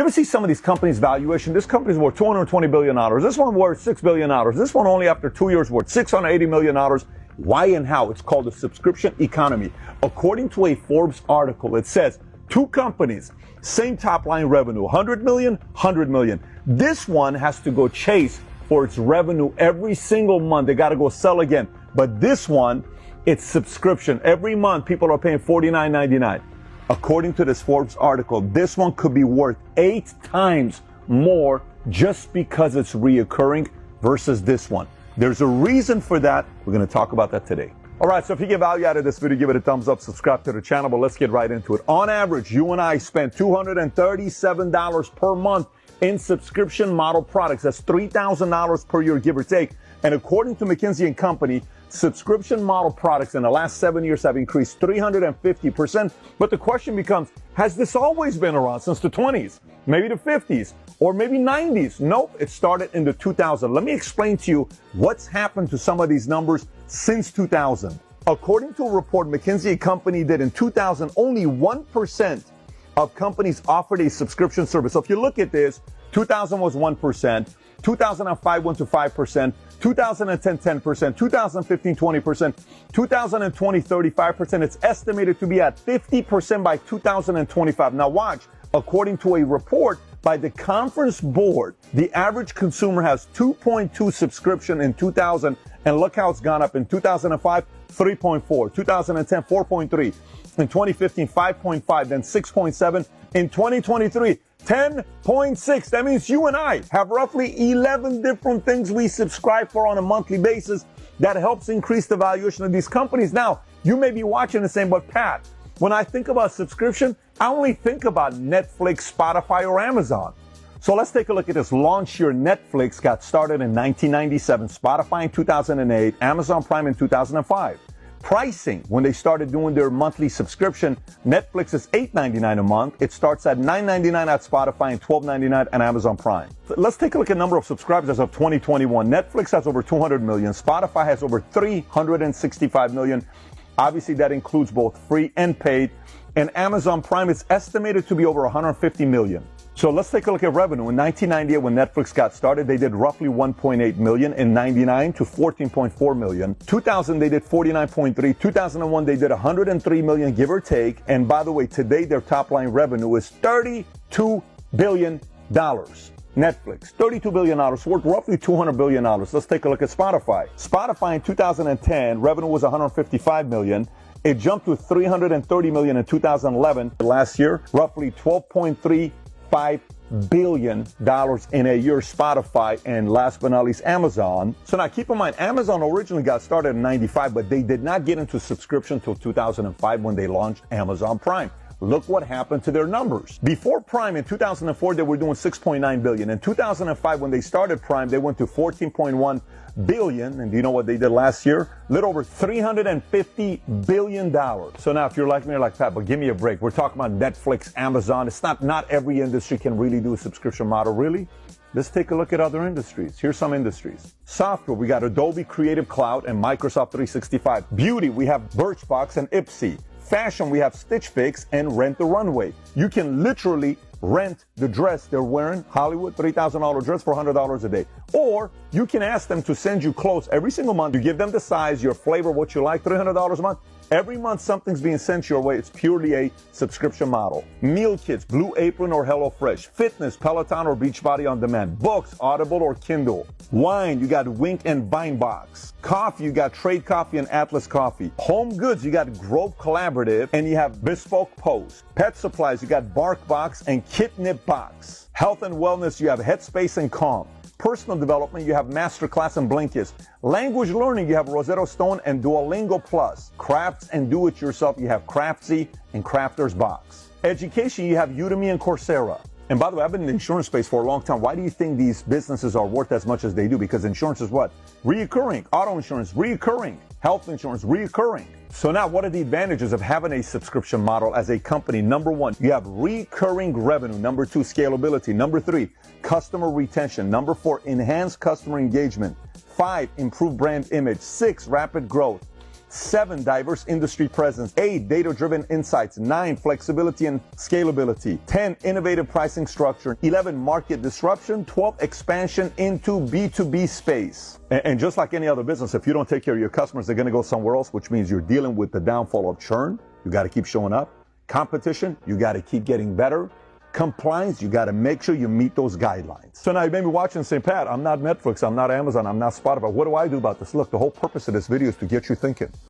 ever see some of these companies' valuation? This company's worth $220 billion. This one worth $6 billion. This one only after 2 years worth $680 million. Why and how? It's called the subscription economy. According to a Forbes article, it says two companies, same top line revenue, 100 million, 100 million. This one has to go chase for its revenue every single month. They got to go sell again. But this one, it's subscription. Every month, people are paying $49.99. According to this Forbes article, this one could be worth 8 times more just because it's reoccurring versus this one. There's a reason for that. We're going to talk about that today. All right, so if you get value out of this video, give it a thumbs up, subscribe to the channel, but let's get right into it. On average, you and I spend $237 per month in subscription model products. That's $3,000 per year, give or take. And according to McKinsey & Company, subscription model products in the last 7 years have increased 350%. But the question becomes, has this always been around since the 20s, maybe the 50s, or maybe 90s? Nope, it started in the 2000s. Let me explain to you what's happened to some of these numbers since 2000. According to a report McKinsey & Company did in 2000, only 1% of companies offered a subscription service. So if you look at this, 2000 was 1%, 2005 went to 5%, 2010, 10%, 2015, 20%, 2020, 35%. It's estimated to be at 50% by 2025. Now watch, according to a report by the Conference Board, the average consumer has 2.2 subscription in 2000, and look how it's gone up. In 2005, 3.4, 2010, 4.3, in 2015, 5.5, then 6.7, in 2023, 10.6. That means you and I have roughly 11 different things we subscribe for on a monthly basis that helps increase the valuation of these companies. Now, you may be watching and saying, but Pat, when I think about subscription, I only think about Netflix, Spotify, or Amazon. So let's take a look at this. Launch Your Netflix got started in 1997, Spotify in 2008, Amazon Prime in 2005. Pricing, when they started doing their monthly subscription, Netflix is $8.99 a month. It starts at $9.99 at Spotify and $12.99 at Amazon Prime. Let's take a look at number of subscribers as of 2021. Netflix has over 200 million. Spotify has over 365 million. Obviously, that includes both free and paid. And Amazon Prime is estimated to be over 150 million. So let's take a look at revenue. In 1998, when Netflix got started, they did roughly 1.8 million. In 99 to 14.4 million. 2000, they did 49.3. 2001, they did 103 million, give or take. And by the way, today their top line revenue is $32 billion. Netflix, $32 billion, worth roughly $200 billion. Let's take a look at Spotify. Spotify in 2010, revenue was 155 million. It jumped to 330 million in 2011. Last year, roughly $12.35 billion in a year. Spotify, and last but not least, Amazon. So now keep in mind, Amazon originally got started in 95, but they did not get into subscription until 2005 when they launched Amazon Prime. Look what happened to their numbers. Before Prime in 2004, they were doing 6.9 billion. In 2005, when they started Prime, they went to 14.1 billion. And do you know what they did last year? A little over $350 billion. So now if you're like me, you're like, Pat, but give me a break. We're talking about Netflix, Amazon. It's not every industry can really do a subscription model, really. Let's take a look at other industries. Here's some industries. Software, we got Adobe Creative Cloud and Microsoft 365. Beauty, we have Birchbox and Ipsy. Fashion, we have Stitch Fix and Rent the Runway. You can literally rent the dress they're wearing, Hollywood, $3,000 dress for $100 a day. Or you can ask them to send you clothes every single month. You give them the size, your flavor, what you like, $300 a month. Every month something's being sent your way. It's purely a subscription model. Meal kits, Blue Apron or HelloFresh. Fitness, Peloton or Beachbody On Demand. Books, Audible or Kindle. Wine, you got Wink and Vinebox. Coffee, you got Trade Coffee and Atlas Coffee. Home goods, you got Grove Collaborative and you have Bespoke Post. Pet supplies, you got BarkBox and Kitnip Box. Health and wellness, you have Headspace and Calm. Personal development, you have Masterclass and Blinkist. Language learning, you have Rosetta Stone and Duolingo Plus. Crafts and do-it-yourself, you have Craftsy and Crafter's Box. Education, you have Udemy and Coursera. And by the way, I've been in the insurance space for a long time. Why do you think these businesses are worth as much as they do? Because insurance is what? Reoccurring. Auto insurance, reoccurring. Health insurance, reoccurring. So now what are the advantages of having a subscription model as a company? Number one, you have recurring revenue. Number two, scalability. Number three, customer retention. Number four, enhanced customer engagement. 5, improved brand image. 6, rapid growth. 7, diverse industry presence. 8, data-driven insights. 9, flexibility and scalability. 10, innovative pricing structure. 11, market disruption. 12, expansion into B2B space. And just like any other business, if you don't take care of your customers, they're going to go somewhere else, which means you're dealing with the downfall of churn. You got to keep showing up. Competition, you got to keep getting better. Compliance, you got to make sure you meet those guidelines. So now you may be watching and saying, Pat, I'm not Netflix, I'm not Amazon, I'm not Spotify. What do I do about this? Look, the whole purpose of this video is to get you thinking.